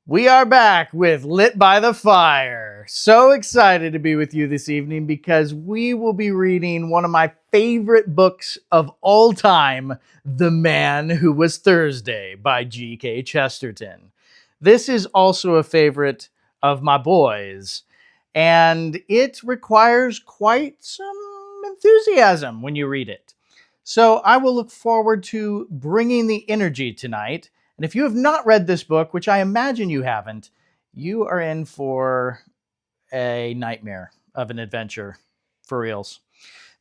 We are back with Lit by the Fire. So excited to be with you this evening because we will be reading one of my favorite books of all time, The Man Who Was Thursday by G.K. Chesterton. This is also a favorite of my boys, and it requires quite some enthusiasm when you read it. So I will look forward to bringing the energy tonight. And if you have not read this book, which I imagine you haven't, you are in for a nightmare of an adventure, for reals.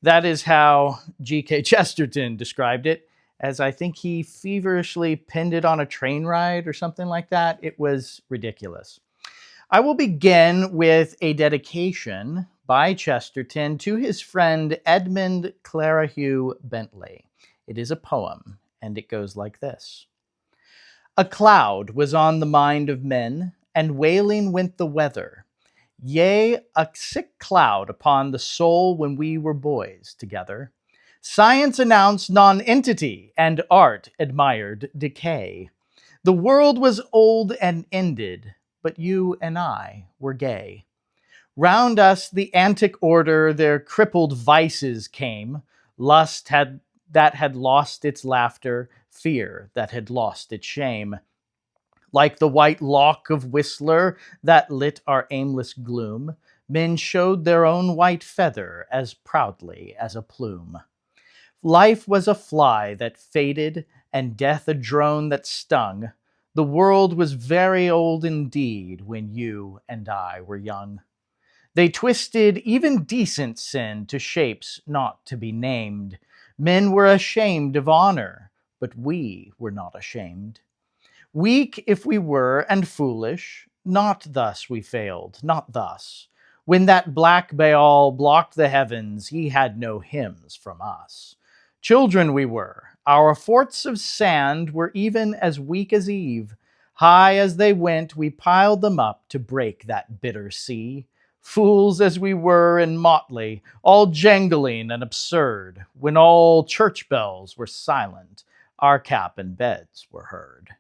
That is how G.K. Chesterton described it, as I think he feverishly pinned it on a train ride or something like that. It was ridiculous. I will begin with a dedication by Chesterton to his friend Edmund Clarihue Bentley. It is a poem, and it goes like this. A cloud was on the mind of men, and wailing went the weather. Yea, a sick cloud upon the soul when we were boys together. Science announced nonentity, and art admired decay. The world was old and ended, but you and I were gay. Round us the antic order, their crippled vices came. Lust that had lost its laughter, fear that had lost its shame. Like the white lock of Whistler that lit our aimless gloom, men showed their own white feather as proudly as a plume. Life was a fly that faded, and death a drone that stung. The world was very old indeed when you and I were young. They twisted even decent sin to shapes not to be named. Men were ashamed of honor, but we were not ashamed. Weak if we were, and foolish, not thus we failed, not thus. When that black Baal blocked the heavens, he had no hymns from us. Children we were, our forts of sand were even as weak as Eve. High as they went, we piled them up to break that bitter sea. Fools as we were and motley, all jangling and absurd, when all church bells were silent, our cap and beds were heard.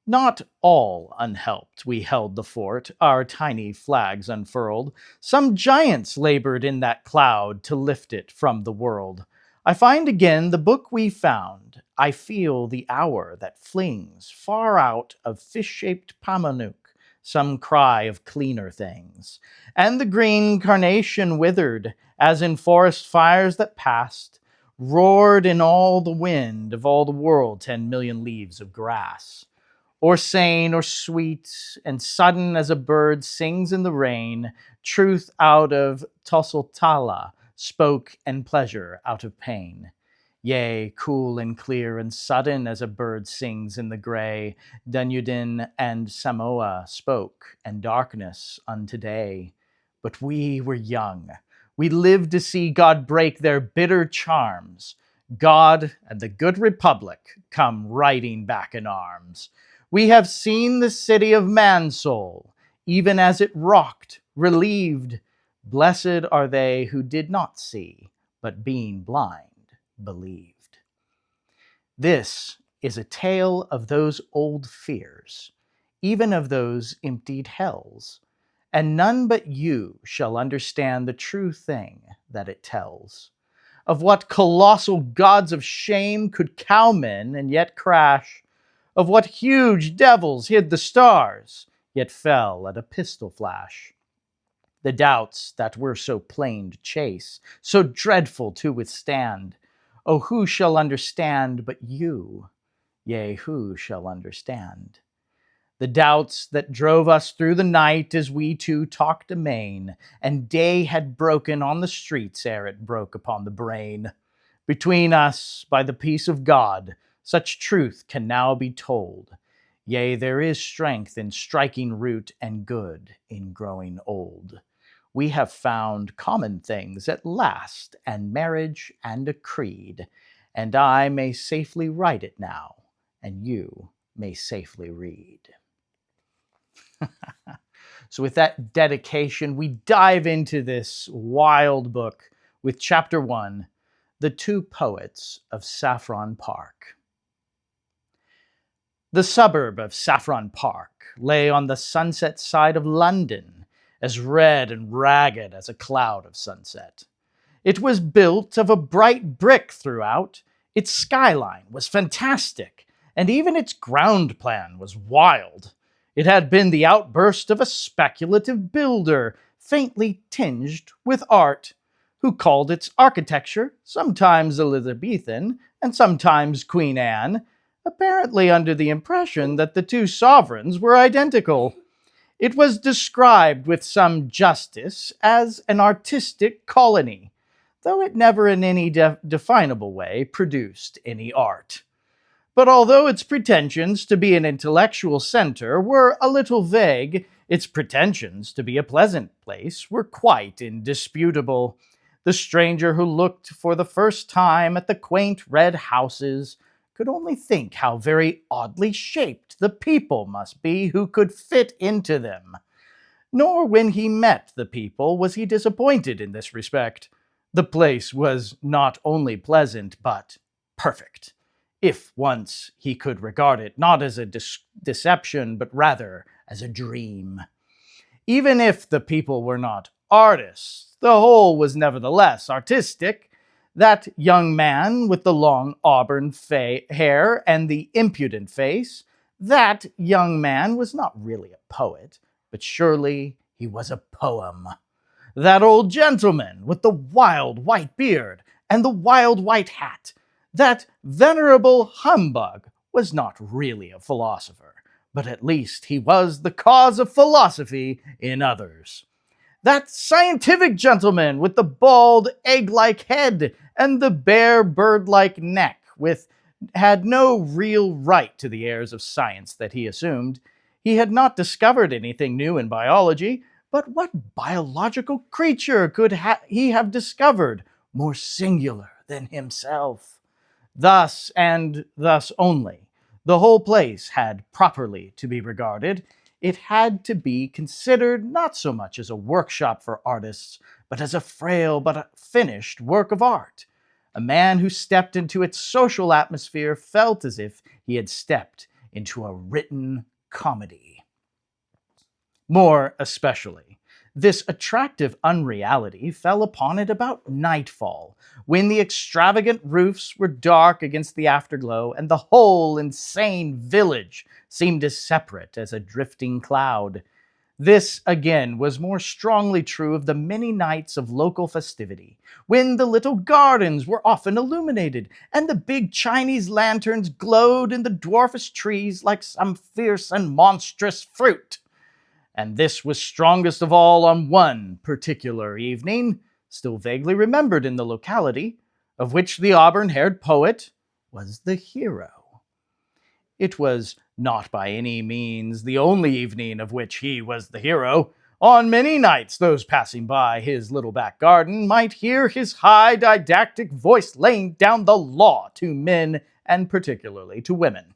Not all unhelped we held the fort, our tiny flags unfurled. Some giants labored in that cloud to lift it from the world. I find again the book we found. I feel the hour that flings far out of fish-shaped Paumanok some cry of cleaner things. And the green carnation withered, as in forest fires that passed, roared in all the wind of all the world 10,000,000 leaves of grass. Or sane or sweet and sudden as a bird sings in the rain, truth out of Tosaltala spoke and pleasure out of pain. Yea, cool and clear and sudden as a bird sings in the gray, Dunedin and Samoa spoke, and darkness unto day. But we were young. We lived to see God break their bitter charms. God and the good republic come riding back in arms. We have seen the city of Mansoul, even as it rocked, relieved. Blessed are they who did not see, but being blind, believed. This is a tale of those old fears, even of those emptied hells, and none but you shall understand the true thing that it tells. Of what colossal gods of shame could cow men and yet crash, of what huge devils hid the stars, yet fell at a pistol flash. The doubts that were so plain to chase, so dreadful to withstand. Oh, who shall understand but you? Yea, who shall understand? The doubts that drove us through the night as we two talked amain, and day had broken on the streets ere it broke upon the brain. Between us, by the peace of God, such truth can now be told. Yea, there is strength in striking root and good in growing old. We have found common things at last, and marriage and a creed, and I may safely write it now, and you may safely read. So with that dedication, we dive into this wild book with chapter 1, The Two Poets of Saffron Park. The suburb of Saffron Park lay on the sunset side of London, as red and ragged as a cloud of sunset. It was built of a bright brick throughout, its skyline was fantastic, and even its ground plan was wild. It had been the outburst of a speculative builder, faintly tinged with art, who called its architecture sometimes Elizabethan and sometimes Queen Anne, apparently under the impression that the two sovereigns were identical. It was described with some justice as an artistic colony, though it never in any definable way produced any art. But although its pretensions to be an intellectual center were a little vague, its pretensions to be a pleasant place were quite indisputable. The stranger who looked for the first time at the quaint red houses could only think how very oddly shaped the people must be who could fit into them. Nor when he met the people was he disappointed in this respect. The place was not only pleasant, but perfect, if once he could regard it not as a deception, but rather as a dream. Even if the people were not artists, the whole was nevertheless artistic. That young man with the long auburn hair and the impudent face, that young man was not really a poet, but surely he was a poem. That old gentleman with the wild white beard and the wild white hat, that venerable humbug, was not really a philosopher, but at least he was the cause of philosophy in others. That scientific gentleman with the bald egg-like head and the bare bird-like neck had no real right to the airs of science that he assumed. He had not discovered anything new in biology, but what biological creature could he have discovered more singular than himself? Thus, and thus only, the whole place had properly to be regarded. It had to be considered not so much as a workshop for artists, but as a frail but finished work of art. A man who stepped into its social atmosphere felt as if he had stepped into a written comedy. More especially, this attractive unreality fell upon it about nightfall, when the extravagant roofs were dark against the afterglow, and the whole insane village seemed as separate as a drifting cloud. This, again, was more strongly true of the many nights of local festivity, when the little gardens were often illuminated, and the big Chinese lanterns glowed in the dwarfish trees like some fierce and monstrous fruit. And this was strongest of all on one particular evening, still vaguely remembered in the locality, of which the auburn-haired poet was the hero. It was not by any means the only evening of which he was the hero. On many nights those passing by his little back garden might hear his high didactic voice laying down the law to men and particularly to women.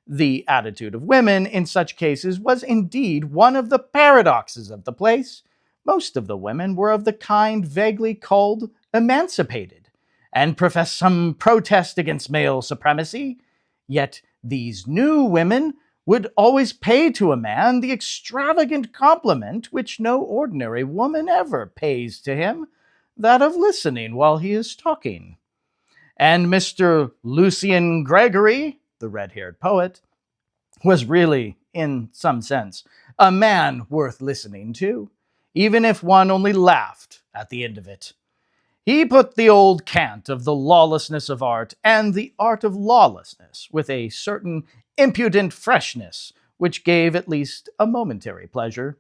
The attitude of women in such cases was indeed one of the paradoxes of the place. Most of the women were of the kind vaguely called emancipated, and professed some protest against male supremacy. Yet these new women would always pay to a man the extravagant compliment which no ordinary woman ever pays to him, that of listening while he is talking. And Mr. Lucian Gregory, the red-haired poet, was really, in some sense, a man worth listening to, even if one only laughed at the end of it. He put the old cant of the lawlessness of art and the art of lawlessness with a certain impudent freshness which gave at least a momentary pleasure.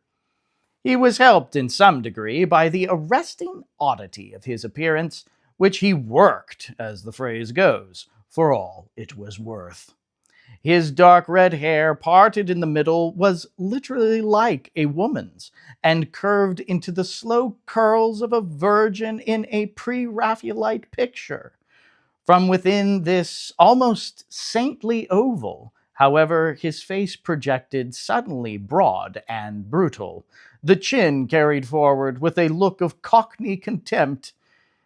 He was helped in some degree by the arresting oddity of his appearance, which he worked, as the phrase goes, for all it was worth. His dark red hair, parted in the middle, was literally like a woman's, and curved into the slow curls of a virgin in a pre-Raphaelite picture. From within this almost saintly oval, however, his face projected suddenly broad and brutal, the chin carried forward with a look of cockney contempt.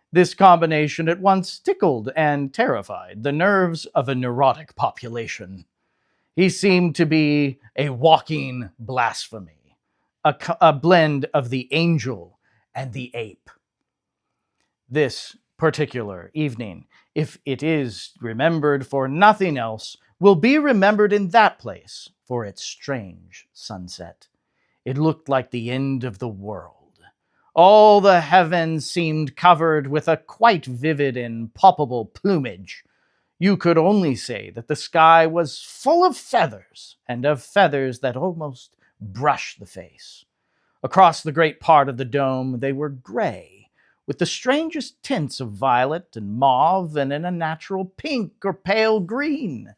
This combination at once tickled and terrified the nerves of a neurotic population. He seemed to be a walking blasphemy, a blend of the angel and the ape. This particular evening, if it is remembered for nothing else, will be remembered in that place for its strange sunset. It looked like the end of the world. All the heavens seemed covered with a quite vivid and palpable plumage. You could only say that the sky was full of feathers, and of feathers that almost brushed the face. Across the great part of the dome they were gray, with the strangest tints of violet and mauve and in a natural pink or pale green.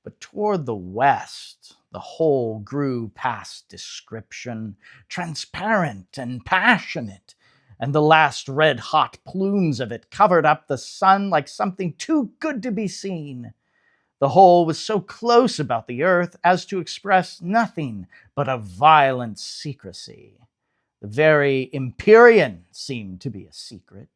But toward the west, the whole grew past description, transparent and passionate, and the last red-hot plumes of it covered up the sun like something too good to be seen. The whole was so close about the earth as to express nothing but a violent secrecy. The very Empyrean seemed to be a secret.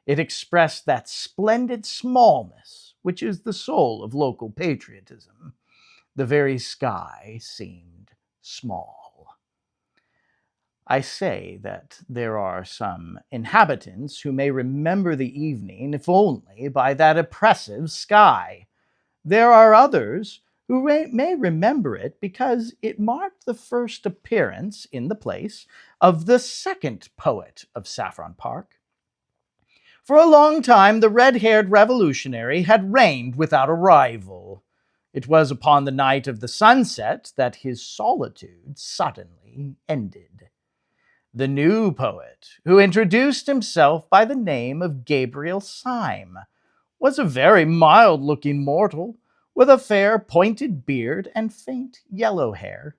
It expressed that splendid smallness which is the soul of local patriotism. The very sky seemed small. I say that there are some inhabitants who may remember the evening, if only by that oppressive sky. There are others who may remember it because it marked the first appearance in the place of the second poet of Saffron Park. For a long time, the red-haired revolutionary had reigned without a rival. It was upon the night of the sunset that his solitude suddenly ended. The new poet, who introduced himself by the name of Gabriel Syme, was a very mild-looking mortal, with a fair pointed beard and faint yellow hair.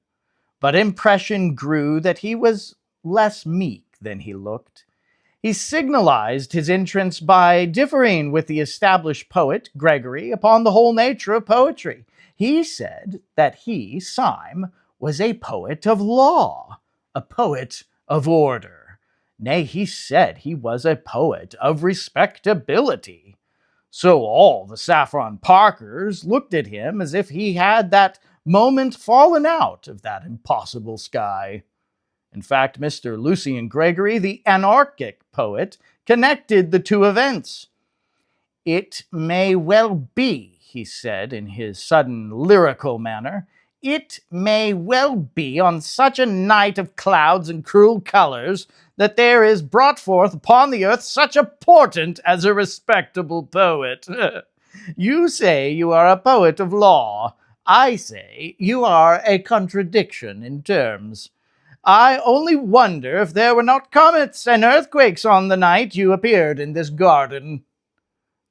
But impression grew that he was less meek than he looked. He signalized his entrance by differing with the established poet, Gregory, upon the whole nature of poetry. He said that he, Syme, was a poet of law, a poet of order. Nay, he said he was a poet of respectability. So all the Saffron Parkers looked at him as if he had that moment fallen out of that impossible sky. In fact, Mr. Lucian Gregory, the anarchic poet, connected the two events. "It may well be," he said in his sudden lyrical manner, "it may well be on such a night of clouds and cruel colors that there is brought forth upon the earth such a portent as a respectable poet. You say you are a poet of law. I say you are a contradiction in terms. I only wonder if there were not comets and earthquakes on the night you appeared in this garden."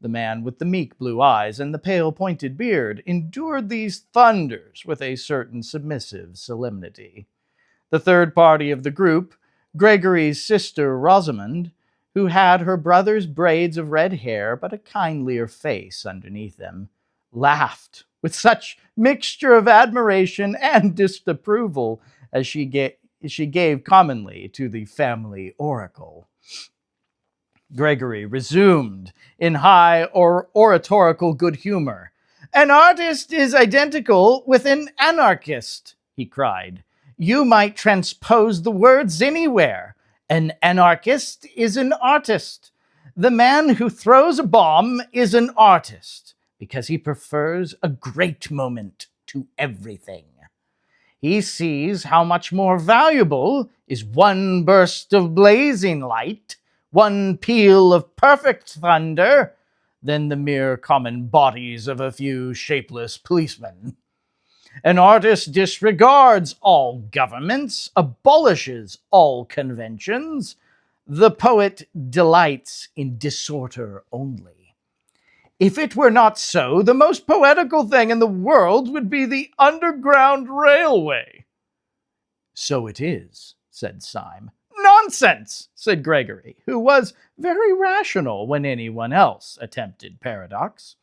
The man with the meek blue eyes and the pale pointed beard endured these thunders with a certain submissive solemnity. The third party of the group, Gregory's sister Rosamond, who had her brother's braids of red hair but a kindlier face underneath them, laughed with such mixture of admiration and disapproval as she gave commonly to the family oracle. Gregory resumed in high or oratorical good humor. "An artist is identical with an anarchist," he cried. "You might transpose the words anywhere. An anarchist is an artist. The man who throws a bomb is an artist because he prefers a great moment to everything. He sees how much more valuable is one burst of blazing light, one peal of perfect thunder, than the mere common bodies of a few shapeless policemen. An artist disregards all governments, abolishes all conventions. The poet delights in disorder only. If it were not so, the most poetical thing in the world would be the Underground Railway." "So it is," said Syme. "Nonsense," said Gregory, who was very rational when anyone else attempted paradox.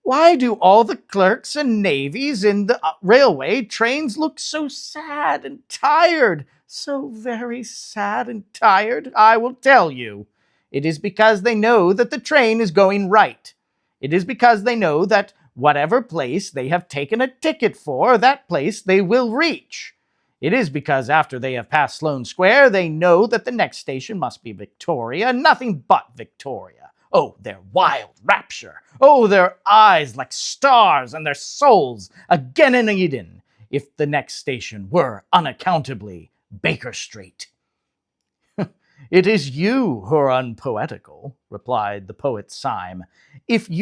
"Why do all the clerks and navvies in the railway trains look so sad and tired? So very sad and tired? I will tell you. It is because they know that the train is going right. It is because they know that Whatever place they have taken a ticket for, that place they will reach. It is because after they have passed Sloane Square, they know that the next station must be Victoria, nothing but Victoria. Oh, their wild rapture! Oh, their eyes like stars and their souls again in Eden, if the next station were unaccountably Baker Street. It is you who are unpoetical, replied the poet Syme. If what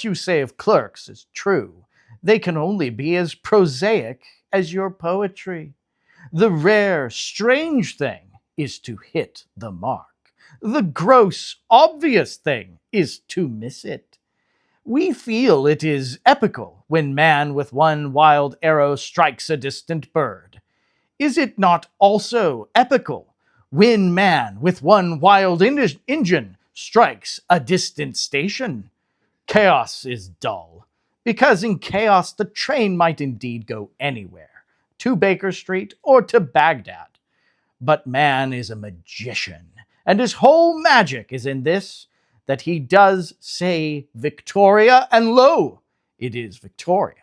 you say of clerks is true, they can only be as prosaic as your poetry. The rare, strange thing is to hit the mark. The gross, obvious thing is to miss it. We feel it is epical when man with one wild arrow strikes a distant bird. Is it not also epical when man with one wild engine strikes a distant station? Chaos is dull, because in chaos the train might indeed go anywhere, to Baker Street or to Baghdad. But man is a magician, and his whole magic is in this, that he does say Victoria, and lo, it is Victoria.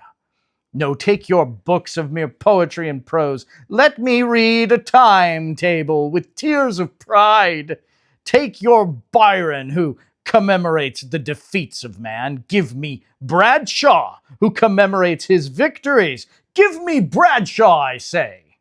No, take your books of mere poetry and prose. Let me read a timetable with tears of pride. Take your Byron, who commemorates the defeats of man. Give me Bradshaw, who commemorates his victories. Give me Bradshaw, I say.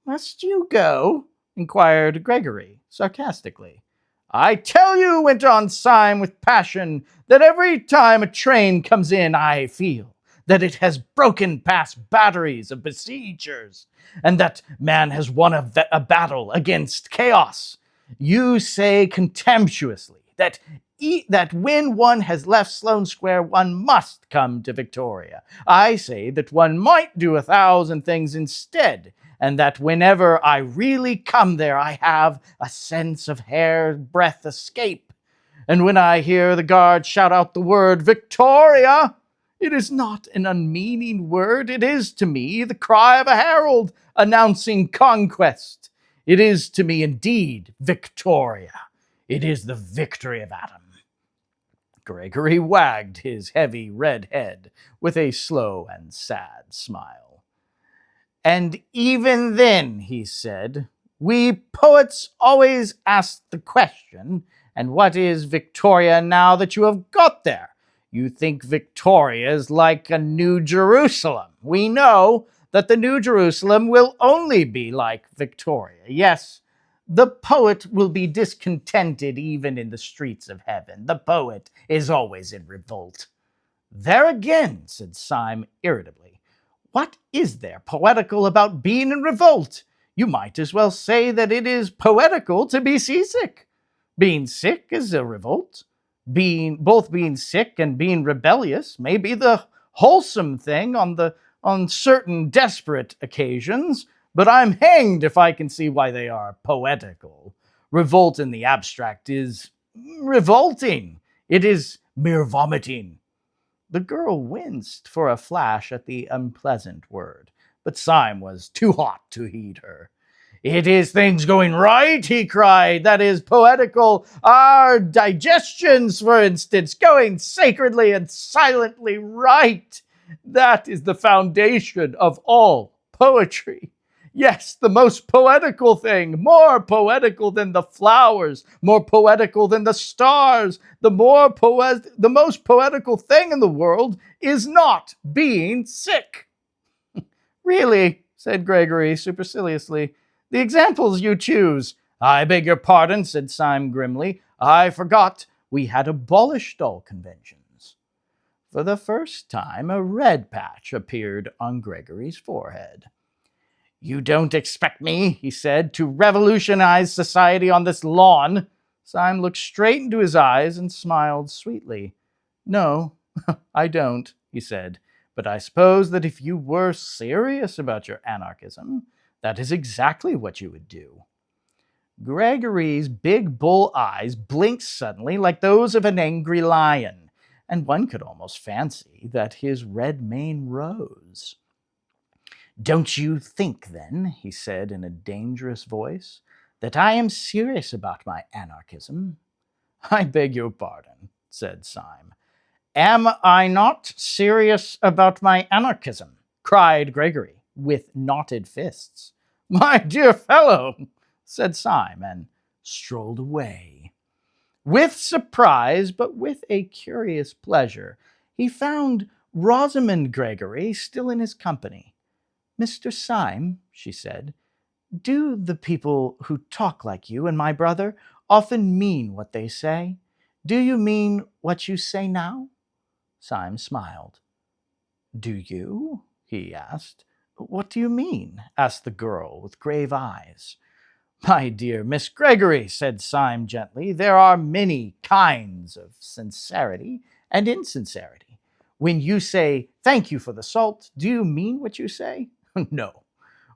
Must you go? Inquired Gregory, sarcastically. I tell you, went on Syme with passion, that every time a train comes in, I feel that it has broken past batteries of besiegers, and that man has won a battle against chaos. You say contemptuously that when one has left Sloane Square, one must come to Victoria. I say that one might do 1,000 things instead, and that whenever I really come there, I have a sense of hair-breadth escape. And when I hear the guard shout out the word Victoria, it is not an unmeaning word. It is to me the cry of a herald announcing conquest. It is to me indeed Victoria. It is the victory of Adam. Gregory wagged his heavy red head with a slow and sad smile. And even then, he said, we poets always ask the question, and what is Victoria now that you have got there? You think Victoria is like a New Jerusalem. We know that the New Jerusalem will only be like Victoria. Yes, the poet will be discontented even in the streets of heaven. The poet is always in revolt. There again, said Syme irritably. What is there poetical about being in revolt? You might as well say that it is poetical to be seasick. Being sick is a revolt. Both being sick and being rebellious may be the wholesome thing on certain desperate occasions, but I'm hanged if I can see why they are poetical. Revolt in the abstract is revolting. It is mere vomiting. The girl winced for a flash at the unpleasant word, but Syme was too hot to heed her. It is things going right, he cried, that is poetical. Our digestions, for instance, going sacredly and silently right. That is the foundation of all poetry. Yes, the most poetical thing, more poetical than the flowers, more poetical than the stars. The most poetical thing in the world is not being sick. Really, said Gregory superciliously. The examples you choose. I beg your pardon, said Syme grimly. I forgot we had abolished all conventions. For the first time, a red patch appeared on Gregory's forehead. You don't expect me, he said, to revolutionize society on this lawn. Syme looked straight into his eyes and smiled sweetly. No, I don't, he said. But I suppose that if you were serious about your anarchism, that is exactly what you would do. Gregory's big bull eyes blinked suddenly like those of an angry lion, and one could almost fancy that his red mane rose. Don't you think, then, he said in a dangerous voice, that I am serious about my anarchism? I beg your pardon, said Syme. "Am I not serious about my anarchism?" cried Gregory, with knotted fists. "My dear fellow," said Syme, and strolled away. With surprise, but with a curious pleasure, he found Rosamond Gregory still in his company. "Mr. Syme," she said, "do the people who talk like you and my brother often mean what they say? Do you mean what you say now?" Syme smiled. "Do you?" he asked. "What do you mean?" asked the girl with grave eyes. "My dear Miss Gregory," said Syme gently, "there are many kinds of sincerity and insincerity. When you say, 'Thank you for the salt,' do you mean what you say? No.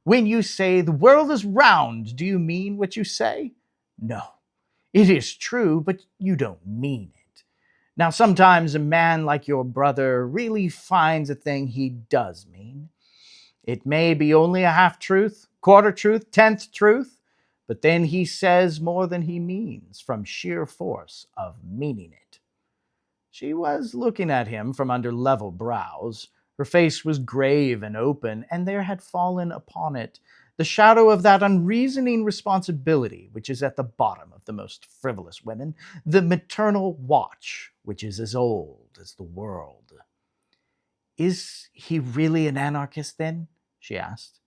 When you say, 'The world is round,' do you mean what you say? No. It is true, but you don't mean it. Now, sometimes a man like your brother really finds a thing he does mean. It may be only a half-truth, quarter-truth, tenth-truth, but then he says more than he means from sheer force of meaning it." She was looking at him from under level brows. Her face was grave and open, and there had fallen upon it the shadow of that unreasoning responsibility which is at the bottom of the most frivolous women, the maternal watch which is as old as the world. "Is he really an anarchist, then?" she asked.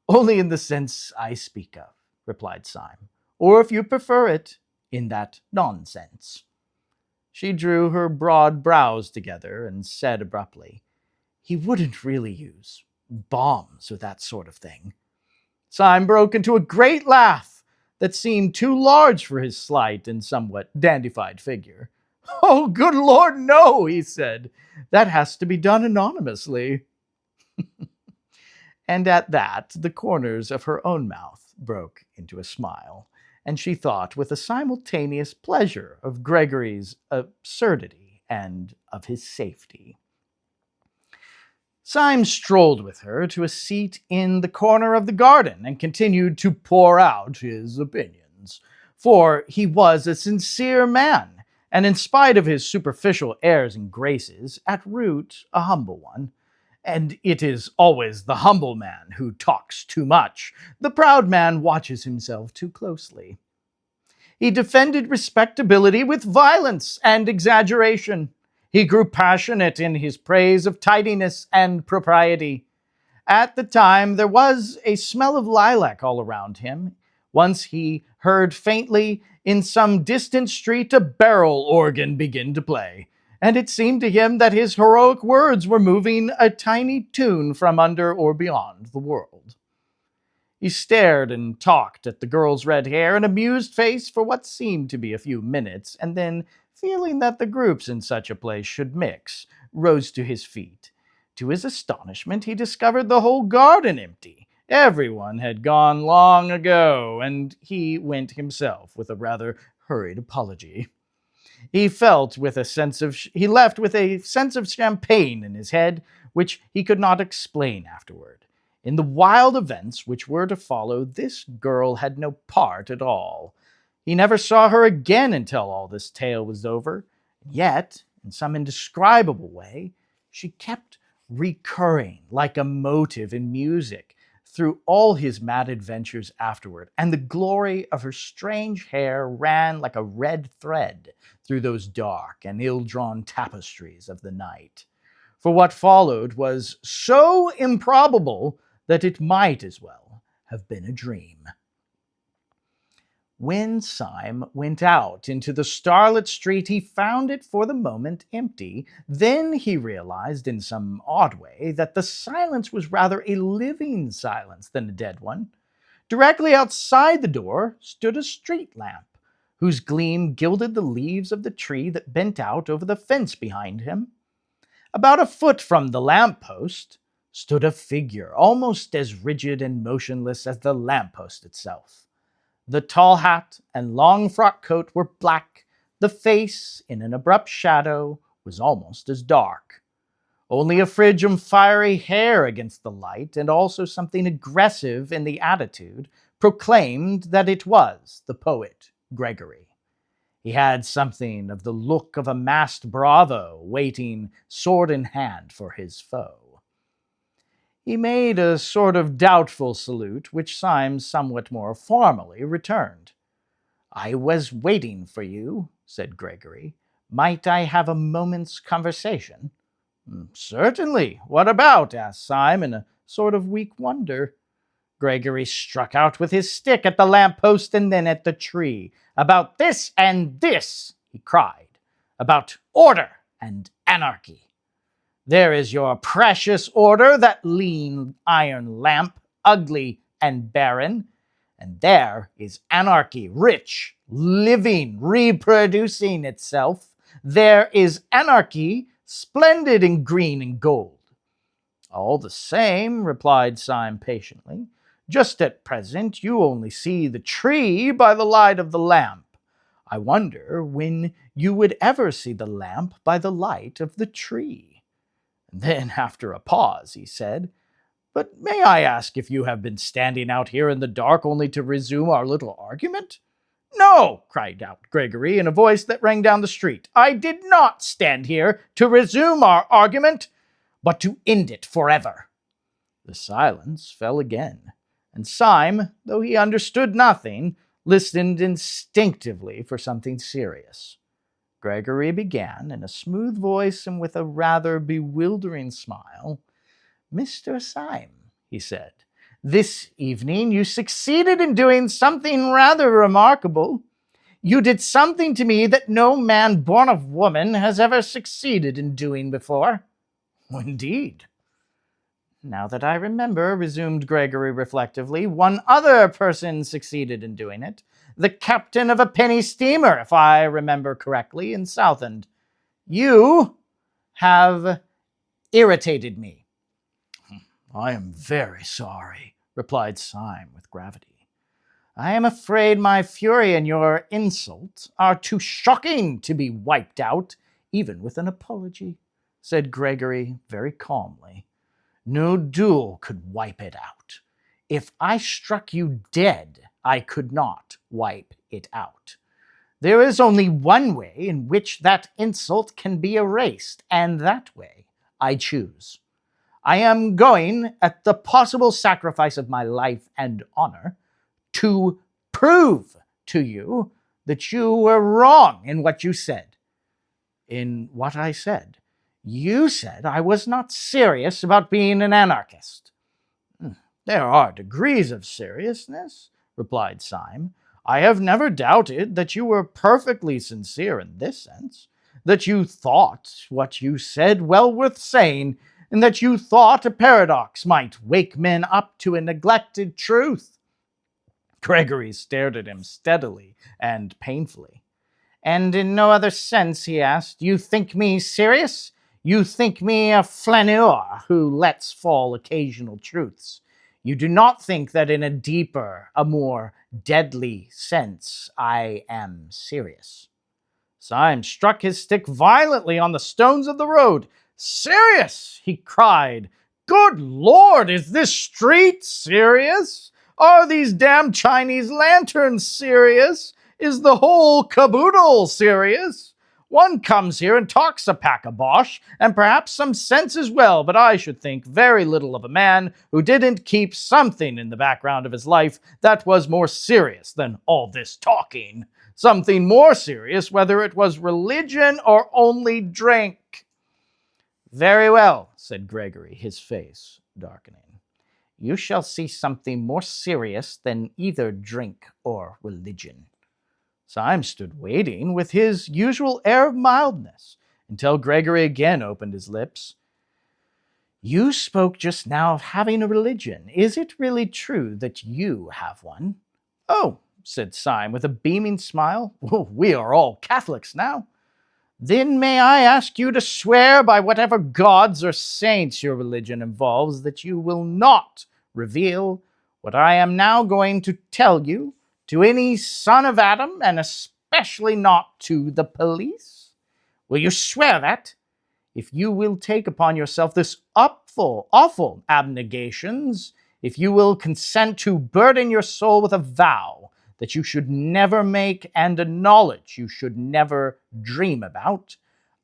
"Only in the sense I speak of," replied Syme, "or if you prefer it, in that nonsense." She drew her broad brows together and said abruptly, "He wouldn't really use bombs or that sort of thing." Syme broke into a great laugh that seemed too large for his slight and somewhat dandified figure. "Oh, good Lord, no," he said. "That has to be done anonymously." And at that, the corners of her own mouth broke into a smile, and she thought with a simultaneous pleasure of Gregory's absurdity and of his safety. Syme strolled with her to a seat in the corner of the garden and continued to pour out his opinions. For he was a sincere man, and in spite of his superficial airs and graces, at root a humble one. And it is always the humble man who talks too much. The proud man watches himself too closely. He defended respectability with violence and exaggeration. He grew passionate in his praise of tidiness and propriety. At the time, there was a smell of lilac all around him. Once he heard faintly in some distant street a barrel organ begin to play, and it seemed to him that his heroic words were moving a tiny tune from under or beyond the world. He stared and talked at the girl's red hair and amused face for what seemed to be a few minutes, and then, feeling that the groups in such a place should mix, rose to his feet. To his astonishment, he discovered the whole garden empty. Everyone had gone long ago, and he went himself with a rather hurried apology. He left with a sense of champagne in his head, which he could not explain afterward. In the wild events which were to follow, this girl had no part at all. He never saw her again until all this tale was over. Yet, in some indescribable way, she kept recurring like a motive in music through all his mad adventures afterward, and the glory of her strange hair ran like a red thread through those dark and ill-drawn tapestries of the night. For what followed was so improbable that it might as well have been a dream. When Syme went out into the starlit street, he found it for the moment empty. Then he realized in some odd way that the silence was rather a living silence than a dead one. Directly outside the door stood a street lamp, whose gleam gilded the leaves of the tree that bent out over the fence behind him. About a foot from the lamp-post stood a figure almost as rigid and motionless as the lamp-post itself. The tall hat and long frock coat were black. The face, in an abrupt shadow, was almost as dark. Only a fringe of fiery hair against the light, and also something aggressive in the attitude, proclaimed that it was the poet Gregory. He had something of the look of a masked bravo waiting sword in hand for his foe. He made a sort of doubtful salute, which Syme somewhat more formally returned. "I was waiting for you," said Gregory. "Might I have a moment's conversation?" "Certainly. What about?" asked Syme in a sort of weak wonder. Gregory struck out with his stick at the lamp-post and then at the tree. "About this and this," he cried. "About order and anarchy. There is your precious order, that lean iron lamp, ugly and barren. And there is anarchy, rich, living, reproducing itself. There is anarchy, splendid in green and gold." "All the same," replied Syme patiently, "just at present you only see the tree by the light of the lamp. I wonder when you would ever see the lamp by the light of the tree." Then, after a pause, he said, "But may I ask if you have been standing out here in the dark only to resume our little argument?" "No," cried out Gregory in a voice that rang down the street. "I did not stand here to resume our argument, but to end it forever." The silence fell again, and Syme, though he understood nothing, listened instinctively for something serious. Gregory began in a smooth voice and with a rather bewildering smile. "Mr. Syme," he said, "this evening you succeeded in doing something rather remarkable. You did something to me that no man born of woman has ever succeeded in doing before." "Indeed." "Now that I remember," resumed Gregory reflectively, "one other person succeeded in doing it. The captain of a penny steamer, if I remember correctly, in Southend. You have irritated me." "I am very sorry," replied Syme with gravity. "I am afraid my fury and your insult are too shocking to be wiped out, even with an apology," said Gregory very calmly. "No duel could wipe it out. If I struck you dead, I could not wipe it out. There is only one way in which that insult can be erased, and that way I choose. I am going, at the possible sacrifice of my life and honor, to prove to you that you were wrong in what you said." "In what I said?" "You said I was not serious about being an anarchist." "There are degrees of seriousness," replied Syme. "I have never doubted that you were perfectly sincere in this sense, that you thought what you said well worth saying, and that you thought a paradox might wake men up to a neglected truth." Gregory stared at him steadily and painfully. "And in no other sense," he asked, "you think me serious? You think me a flaneur who lets fall occasional truths. You do not think that in a deeper, a more deadly sense, I am serious." Syme struck his stick violently on the stones of the road. "Serious!" he cried. "Good Lord, is this street serious? Are these damn Chinese lanterns serious? Is the whole caboodle serious? One comes here and talks a pack of bosh, and perhaps some sense as well, but I should think very little of a man who didn't keep something in the background of his life that was more serious than all this talking. Something more serious, whether it was religion or only drink." "Very well," said Gregory, his face darkening. "You shall see something more serious than either drink or religion." Syme stood waiting with his usual air of mildness until Gregory again opened his lips. "You spoke just now of having a religion. Is it really true that you have one?" "Oh," said Syme with a beaming smile, "we are all Catholics now." "Then may I ask you to swear by whatever gods or saints your religion involves that you will not reveal what I am now going to tell you to any son of Adam, and especially not to the police? Will you swear that? If you will take upon yourself this awful abnegations, if you will consent to burden your soul with a vow that you should never make and a knowledge you should never dream about,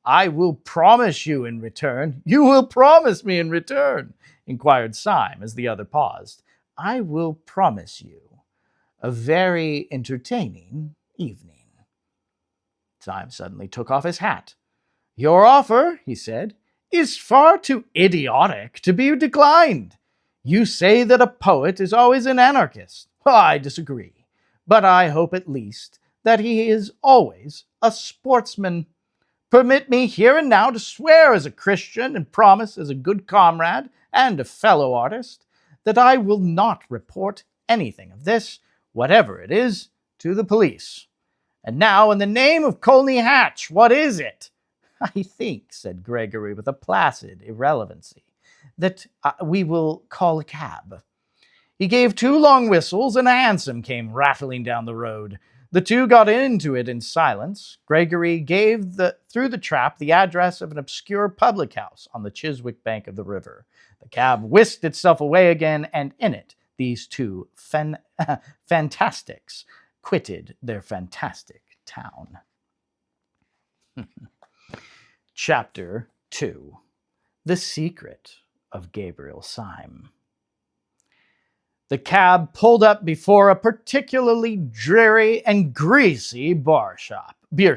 I will promise you in return. You will promise me in return, inquired Syme as the other paused. I will promise you a very entertaining evening. Syme suddenly took off his hat. Your offer, he said, is far too idiotic to be declined. You say that a poet is always an anarchist. I disagree, but I hope at least that he is always a sportsman. Permit me here and now to swear as a Christian and promise as a good comrade and a fellow artist that I will not report anything of this, whatever it is, to the police. And now, in the name of Colney Hatch, what is it? I think, said Gregory with a placid irrelevancy, that we will call a cab. He gave 2 long whistles, and a hansom came rattling down the road. The 2 got into it in silence. Gregory gave through the trap the address of an obscure public house on the Chiswick bank of the river. The cab whisked itself away again, and in it these 2 fantastics quitted their fantastic town. Chapter 2. The Secret of Gabriel Syme. The cab pulled up before a particularly dreary and greasy beer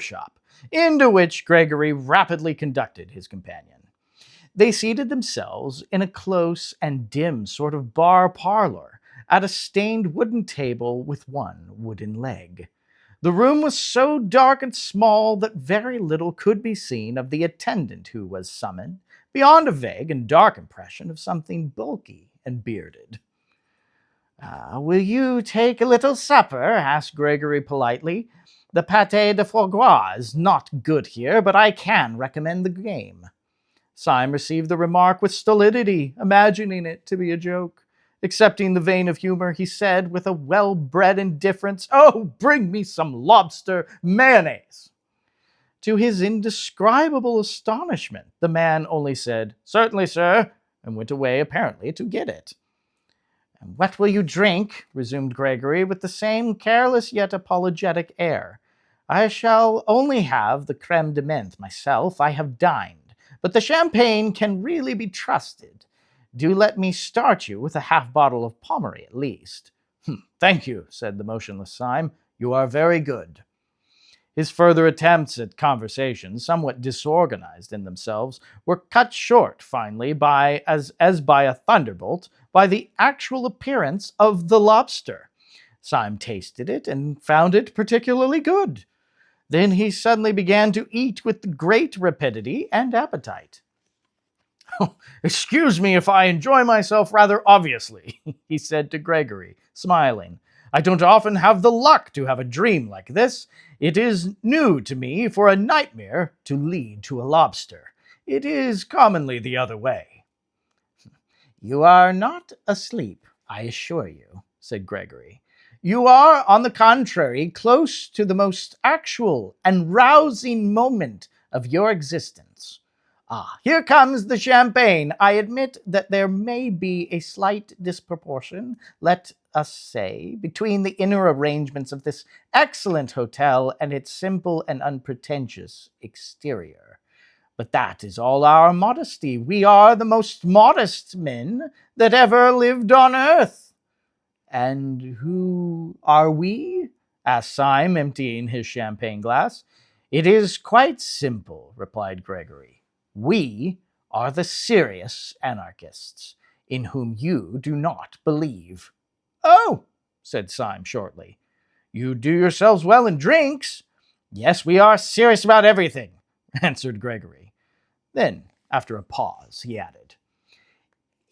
shop, into which Gregory rapidly conducted his companion. They seated themselves in a close and dim sort of bar parlor at a stained wooden table with one wooden leg. The room was so dark and small that very little could be seen of the attendant who was summoned, beyond a vague and dark impression of something bulky and bearded. Will you take a little supper? Asked Gregory politely. The pâté de foie gras is not good here, but I can recommend the game. Syme received the remark with stolidity, imagining it to be a joke. Accepting the vein of humor, he said with a well-bred indifference, Oh, bring me some lobster mayonnaise. To his indescribable astonishment, the man only said, Certainly, sir, and went away apparently to get it. And what will you drink? Resumed Gregory with the same careless yet apologetic air. I shall only have the creme de menthe myself. I have dined, but the champagne can really be trusted. Do let me start you with a half-bottle of Pommery at least. Thank you, said the motionless Syme. You are very good. His further attempts at conversation, somewhat disorganized in themselves, were cut short finally by, as by a thunderbolt, by the actual appearance of the lobster. Syme tasted it and found it particularly good. Then he suddenly began to eat with great rapidity and appetite. Excuse me if I enjoy myself rather obviously, he said to Gregory, smiling. I don't often have the luck to have a dream like this. It is new to me for a nightmare to lead to a lobster. It is commonly the other way. You are not asleep, I assure you, said Gregory. You are, on the contrary, close to the most actual and rousing moment of your existence. Here comes the champagne. I admit that there may be a slight disproportion, let us say, between the inner arrangements of this excellent hotel and its simple and unpretentious exterior. But that is all our modesty. We are the most modest men that ever lived on earth. And who are we? Asked Syme, emptying his champagne glass. It is quite simple, replied Gregory. We are the serious anarchists, in whom you do not believe. Oh, said Syme shortly. You do yourselves well in drinks. Yes, we are serious about everything, answered Gregory. Then, after a pause, he added,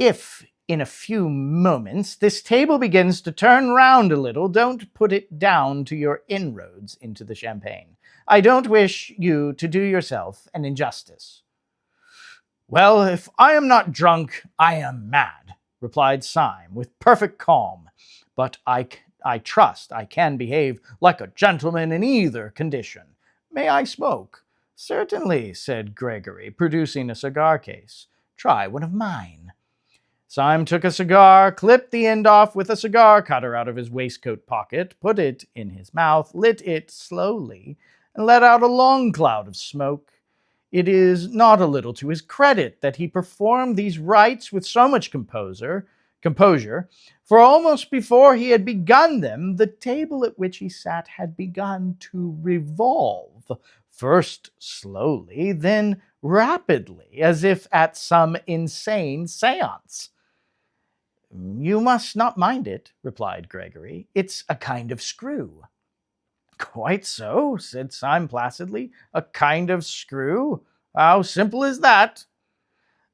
If, in a few moments, this table begins to turn round a little, don't put it down to your inroads into the champagne. I don't wish you to do yourself an injustice. Well, if I am not drunk, I am mad, replied Syme with perfect calm. But I trust I can behave like a gentleman in either condition. May I smoke? Certainly, said Gregory, producing a cigar case. Try one of mine. Syme took a cigar, clipped the end off with a cigar cutter out of his waistcoat pocket, put it in his mouth, lit it slowly, and let out a long cloud of smoke. It is not a little to his credit that he performed these rites with so much composure, for almost before he had begun them, the table at which he sat had begun to revolve, first slowly, then rapidly, as if at some insane seance. "You must not mind it," replied Gregory. "It's a kind of screw." "Quite so," said Syme placidly. "A kind of screw? How simple is that?"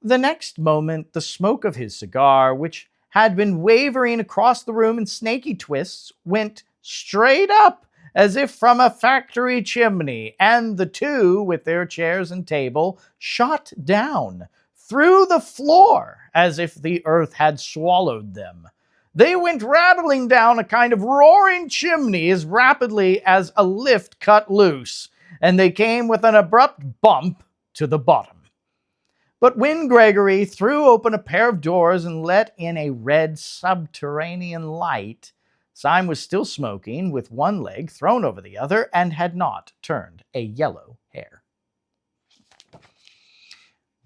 The next moment, the smoke of his cigar, which had been wavering across the room in snaky twists, went straight up as if from a factory chimney, and the two, with their chairs and table, shot down through the floor as if the earth had swallowed them. They went rattling down a kind of roaring chimney as rapidly as a lift cut loose, and they came with an abrupt bump to the bottom. But when Gregory threw open a pair of doors and let in a red subterranean light, Syme was still smoking, with one leg thrown over the other, and had not turned a yellow hair.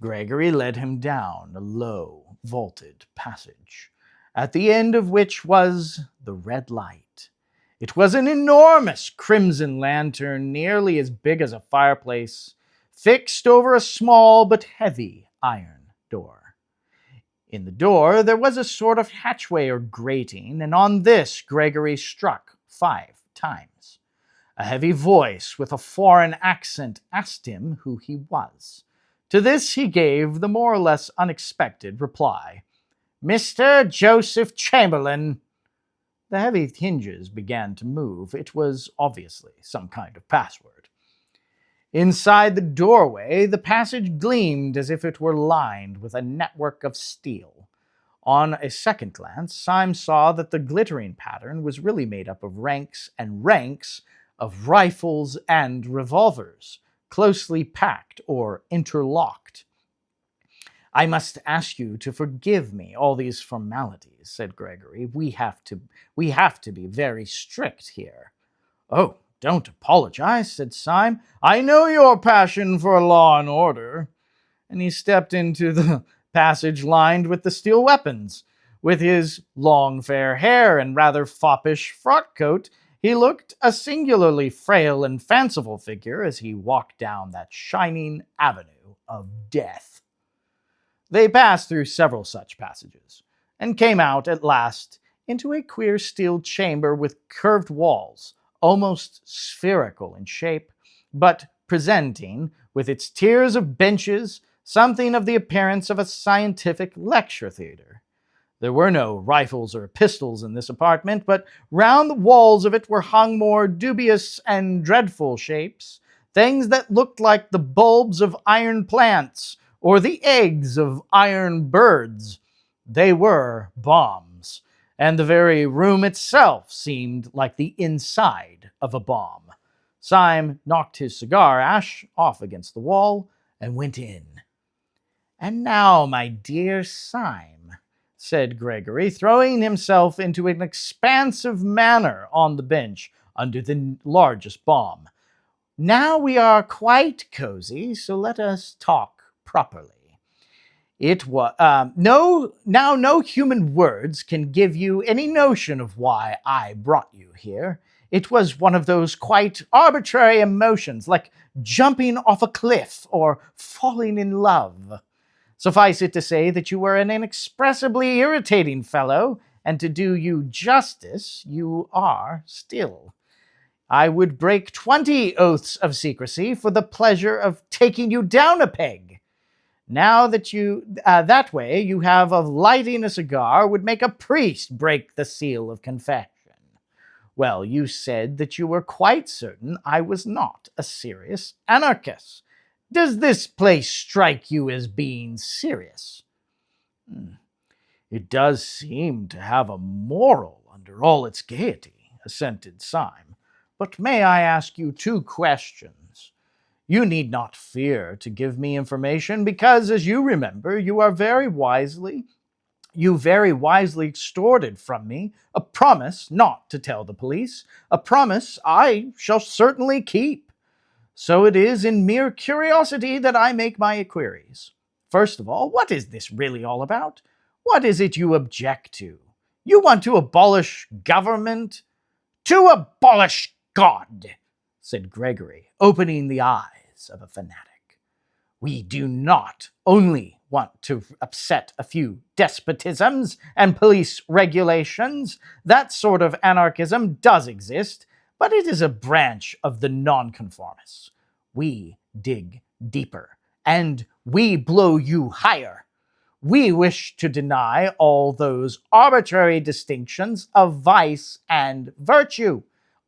Gregory led him down a low, vaulted passage, at the end of which was the red light. It was an enormous crimson lantern, nearly as big as a fireplace, fixed over a small but heavy iron door. In the door there was a sort of hatchway or grating, and on this Gregory struck 5 times. A heavy voice with a foreign accent asked him who he was. To this he gave the more or less unexpected reply, "Mr. Joseph Chamberlain." The heavy hinges began to move. It was obviously some kind of password. Inside the doorway, the passage gleamed as if it were lined with a network of steel. On a second glance, Syme saw that the glittering pattern was really made up of ranks and ranks of rifles and revolvers, closely packed or interlocked. "I must ask you to forgive me all these formalities," said Gregory. We have to be very strict here." "Oh, don't apologize," said Syme. "I know your passion for law and order." And he stepped into the passage lined with the steel weapons. With his long fair hair and rather foppish frock coat, he looked a singularly frail and fanciful figure as he walked down that shining avenue of death. They passed through several such passages, and came out at last into a queer steel chamber with curved walls, almost spherical in shape, but presenting, with its tiers of benches, something of the appearance of a scientific lecture theatre. There were no rifles or pistols in this apartment, but round the walls of it were hung more dubious and dreadful shapes, things that looked like the bulbs of iron plants or the eggs of iron birds. They were bombs, and the very room itself seemed like the inside of a bomb. Syme knocked his cigar ash off against the wall and went in. "And now, my dear Syme," said Gregory, throwing himself into an expansive manner on the bench under the largest bomb, "now we are quite cozy, so let us talk properly. No human words can give you any notion of why I brought you here. It was one of those quite arbitrary emotions, like jumping off a cliff or falling in love. Suffice it to say that you were an inexpressibly irritating fellow, and to do you justice, you are still. I would break 20 oaths of secrecy for the pleasure of taking you down a peg. Now that that way you have of lighting a cigar would make a priest break the seal of confession. Well, you said that you were quite certain I was not a serious anarchist. Does this place strike you as being serious?" "It does seem to have a moral under all its gaiety," assented Syme. "But may I ask you 2 questions? You need not fear to give me information, because, as you remember, you are very wisely You very wisely extorted from me a promise not to tell the police, a promise I shall certainly keep. So it is in mere curiosity that I make my queries. First of all, what is this really all about? What is it you object to? You want to abolish government? To abolish God, said Gregory, opening the eyes of a fanatic. We do not only want to upset a few despotisms and police regulations. That sort of anarchism does exist, but it is a branch of the nonconformists. We dig deeper, and we blow you higher. We wish to deny all those arbitrary distinctions of vice and virtue,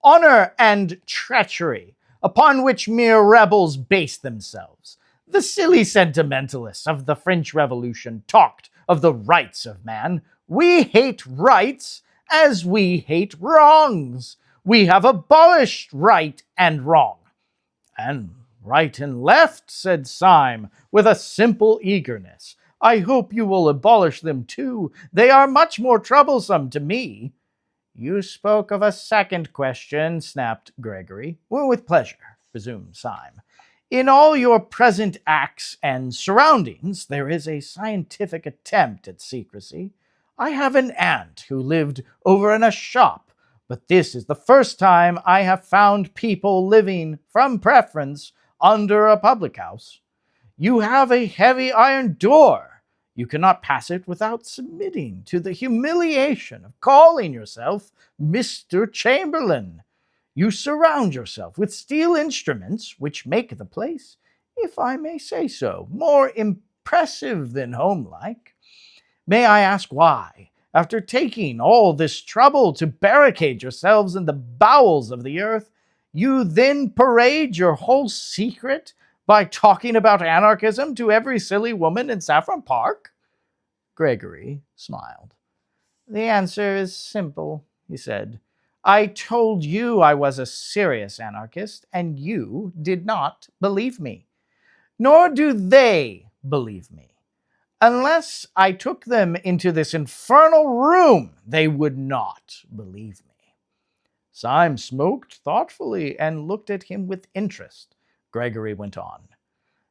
honor and treachery, upon which mere rebels base themselves. The silly sentimentalists of the French Revolution talked of the rights of man. We hate rights as we hate wrongs. We have abolished right and wrong. And right and left, said Syme, with a simple eagerness. I hope you will abolish them too. They are much more troublesome to me. You spoke of a second question, snapped Gregory. Well, with pleasure, resumed Syme. In all your present acts and surroundings, there is a scientific attempt at secrecy. I have an aunt who lived over in a shop, but this is the first time I have found people living, from preference, under a public house. You have a heavy iron door. You cannot pass it without submitting to the humiliation of calling yourself Mr. Chamberlain. You surround yourself with steel instruments which make the place, if I may say so, more impressive than homelike. May I ask why, after taking all this trouble to barricade yourselves in the bowels of the earth, you then parade your whole secret by talking about anarchism to every silly woman in Saffron Park? Gregory smiled. The answer is simple, he said. I told you I was a serious anarchist, and you did not believe me. Nor do they believe me. Unless I took them into this infernal room, they would not believe me. Syme smoked thoughtfully and looked at him with interest. Gregory went on.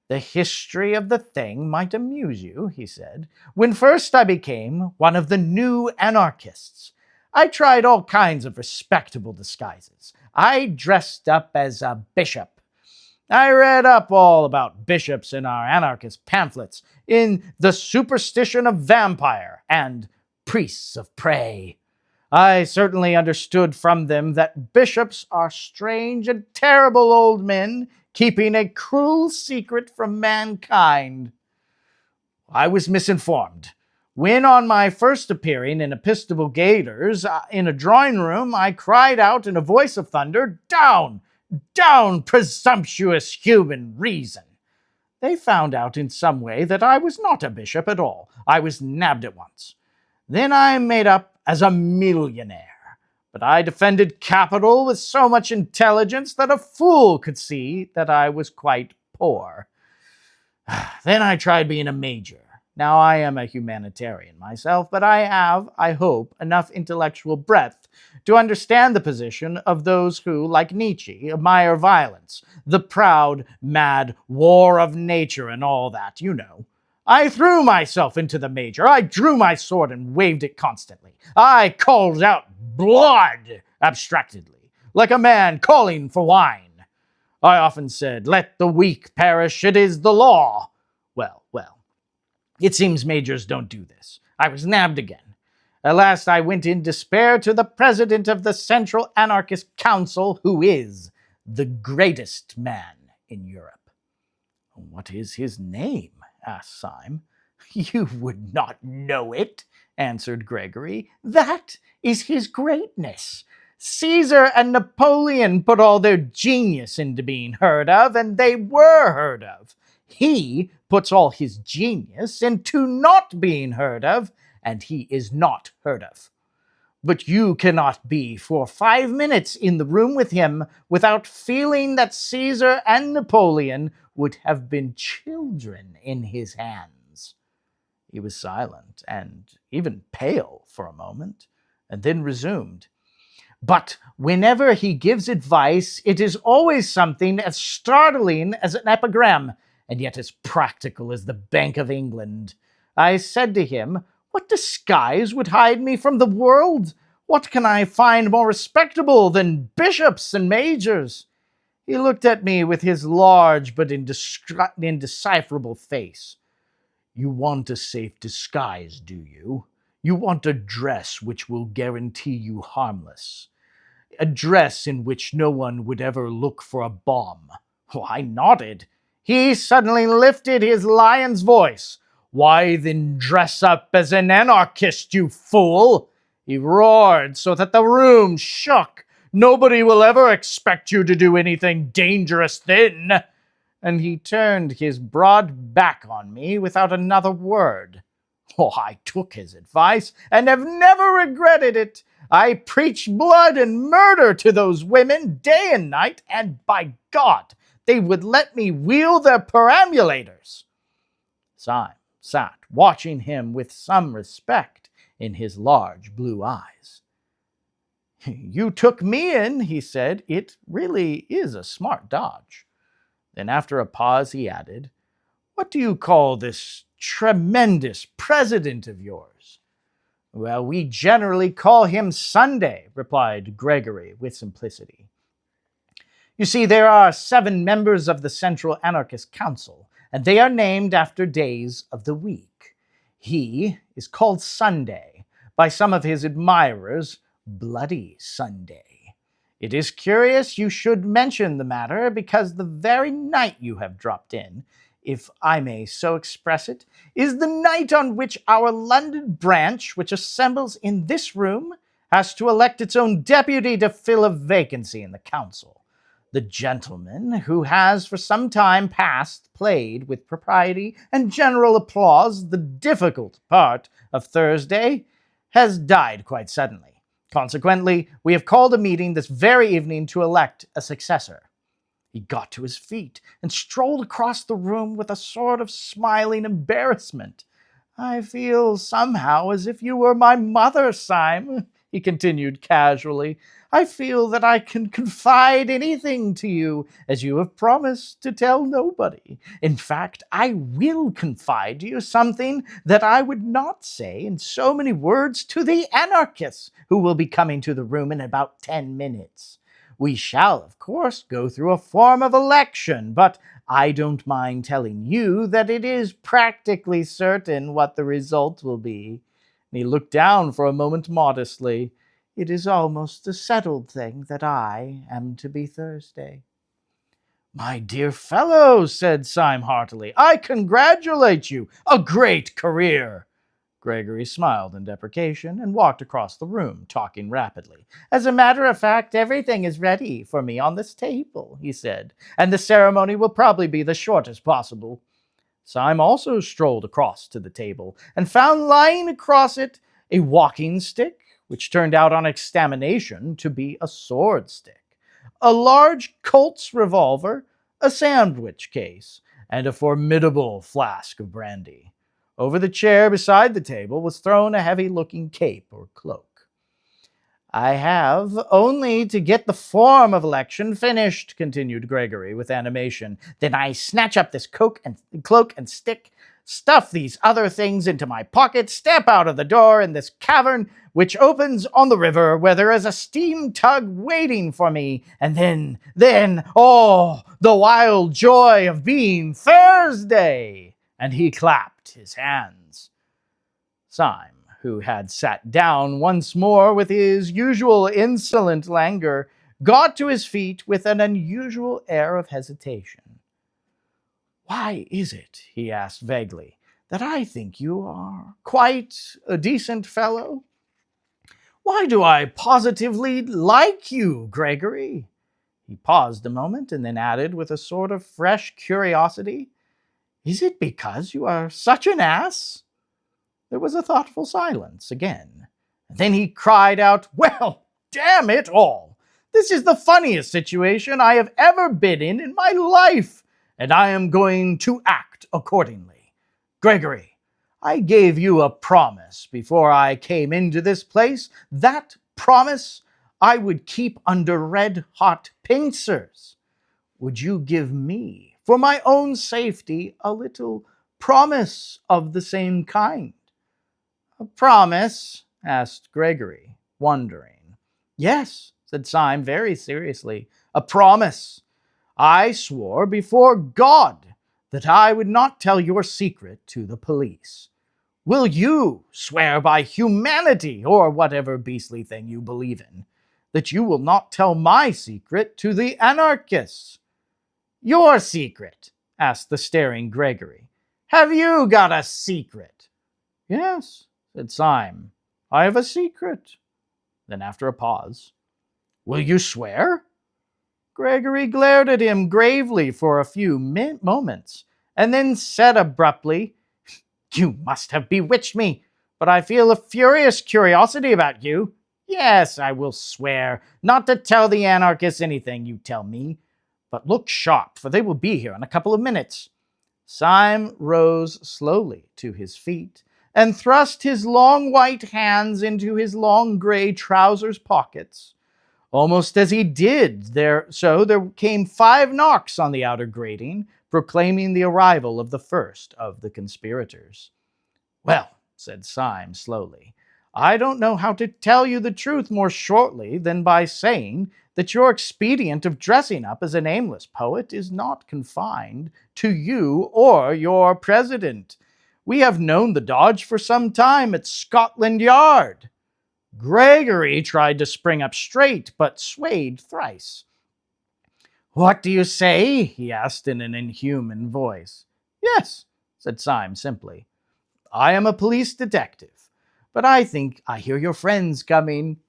The history of the thing might amuse you, he said. When first I became one of the new anarchists, I tried all kinds of respectable disguises. I dressed up as a bishop. I read up all about bishops in our anarchist pamphlets, in The Superstition of Vampire and Priests of Prey. I certainly understood from them that bishops are strange and terrible old men keeping a cruel secret from mankind. I was misinformed. When on my first appearing in Episcopal gaiters in a drawing room, I cried out in a voice of thunder, Down! Down, presumptuous human reason! They found out in some way that I was not a bishop at all. I was nabbed at once. Then I made up as a millionaire. But I defended capital with so much intelligence that a fool could see that I was quite poor. Then I tried being a major. Now I am a humanitarian myself, but I have, I hope, enough intellectual breadth to understand the position of those who, like Nietzsche, admire violence, the proud, mad war of nature and all that, you know. I threw myself into the major. I drew my sword and waved it constantly. I called out blood abstractedly, like a man calling for wine. I often said, Let the weak perish, it is the law. Well. It seems majors don't do this. I was nabbed again. At last I went in despair to the president of the Central Anarchist Council, who is the greatest man in Europe. What is his name? Asked Syme. You would not know it, answered Gregory. That is his greatness. Caesar and Napoleon put all their genius into being heard of, and they were heard of. He puts all his genius into not being heard of, and he is not heard of. But you cannot be for 5 minutes in the room with him without feeling that Caesar and Napoleon would have been children in his hands. He was silent and even pale for a moment, and then resumed. But whenever he gives advice, it is always something as startling as an epigram, and yet as practical as the Bank of England. I said to him, "What disguise would hide me from the world? What can I find more respectable than bishops and majors?" He looked at me with his large but indecipherable face. "You want a safe disguise, do you? You want a dress which will guarantee you harmless. A dress in which no one would ever look for a bomb." Oh, I nodded. He suddenly lifted his lion's voice. "Why then dress up as an anarchist, you fool?" He roared so that the room shook. "Nobody will ever expect you to do anything dangerous then." And he turned his broad back on me without another word. Oh, I took his advice and have never regretted it. I preached blood and murder to those women day and night, and by God, they would let me wheel their perambulators. Syme sat watching him with some respect in his large blue eyes. "You took me in," he said. "It really is a smart dodge." Then after a pause he added, "What do you call this tremendous president of yours?" "Well, we generally call him Sunday," replied Gregory with simplicity. "You see, there are 7 members of the Central Anarchist Council, and they are named after days of the week. He is called Sunday, by some of his admirers, Bloody Sunday. It is curious you should mention the matter, because the very night you have dropped in, if I may so express it, is the night on which our London branch, which assembles in this room, has to elect its own deputy to fill a vacancy in the council. The gentleman who has for some time past played with propriety and general applause the difficult part of Thursday has died quite suddenly. Consequently, we have called a meeting this very evening to elect a successor." He got to his feet and strolled across the room with a sort of smiling embarrassment. "I feel somehow as if you were my mother, Syme," he continued casually. "I feel that I can confide anything to you, as you have promised to tell nobody. In fact, I will confide to you something that I would not say in so many words to the anarchists who will be coming to the room in about 10 minutes. We shall, of course, go through a form of election, but I don't mind telling you that it is practically certain what the result will be." And he looked down for a moment modestly. "It is almost a settled thing that I am to be Thursday." "My dear fellow," said Syme heartily, "I congratulate you. A great career." Gregory smiled in deprecation and walked across the room, talking rapidly. "As a matter of fact, everything is ready for me on this table," he said, "and the ceremony will probably be the shortest possible." Syme also strolled across to the table and found lying across it a walking stick, which turned out on examination to be a sword stick, a large Colt's revolver, a sandwich case, and a formidable flask of brandy. Over the chair beside the table was thrown a heavy-looking cape or cloak. "I have only to get the form of election finished," continued Gregory with animation. "Then I snatch up this cloak and stick, stuff these other things into my pocket, step out of the door in this cavern which opens on the river, where there is a steam tug waiting for me, and then, oh, the wild joy of being Thursday!" And he clapped his hands. Syme, who had sat down once more with his usual insolent languor, got to his feet with an unusual air of hesitation. "Why is it," he asked vaguely, "that I think you are quite a decent fellow? Why do I positively like you, Gregory?" He paused a moment and then added with a sort of fresh curiosity, "Is it because you are such an ass?" There was a thoughtful silence again. Then he cried out, "Well, damn it all! This is the funniest situation I have ever been in my life, and I am going to act accordingly. Gregory, I gave you a promise before I came into this place. That promise I would keep under red-hot pincers. Would you give me, for my own safety, a little promise of the same kind?" "A promise?" asked Gregory, wondering. "Yes," said Syme very seriously, "a promise. I swore before God that I would not tell your secret to the police. Will you swear by humanity, or whatever beastly thing you believe in, that you will not tell my secret to the anarchists?" "Your secret?" asked the staring Gregory. "Have you got a secret?" "Yes," said Syme, "I have a secret." Then, after a pause, "Will you swear?" Gregory glared at him gravely for a few moments, and then said abruptly, "You must have bewitched me, but I feel a furious curiosity about you. Yes, I will swear not to tell the anarchists anything you tell me. But look sharp, for they will be here in a couple of minutes." Syme rose slowly to his feet and thrust his long white hands into his long gray trousers pockets. Almost as he did there came 5 knocks on the outer grating, proclaiming the arrival of the first of the conspirators. "Well," said Syme slowly, "I don't know how to tell you the truth more shortly than by saying that your expedient of dressing up as an aimless poet is not confined to you or your president. We have known the dodge for some time at Scotland Yard." Gregory tried to spring up straight, but swayed thrice. "What do you say?" he asked in an inhuman voice. "Yes," said Syme simply. "I am a police detective, but I think I hear your friends coming."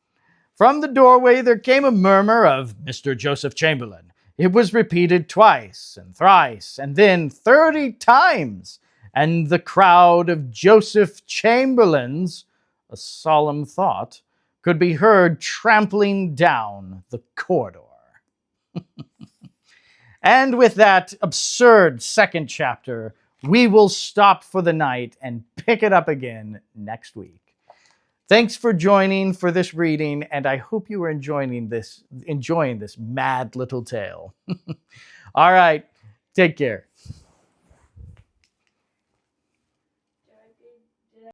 From the doorway there came a murmur of "Mr. Joseph Chamberlain." It was repeated twice and thrice, and then 30 times, and the crowd of Joseph Chamberlains, a solemn thought, could be heard trampling down the corridor. And with that absurd second chapter, we will stop for the night and pick it up again next week. Thanks for joining for this reading, and I hope you are enjoying this mad little tale. All right, take care.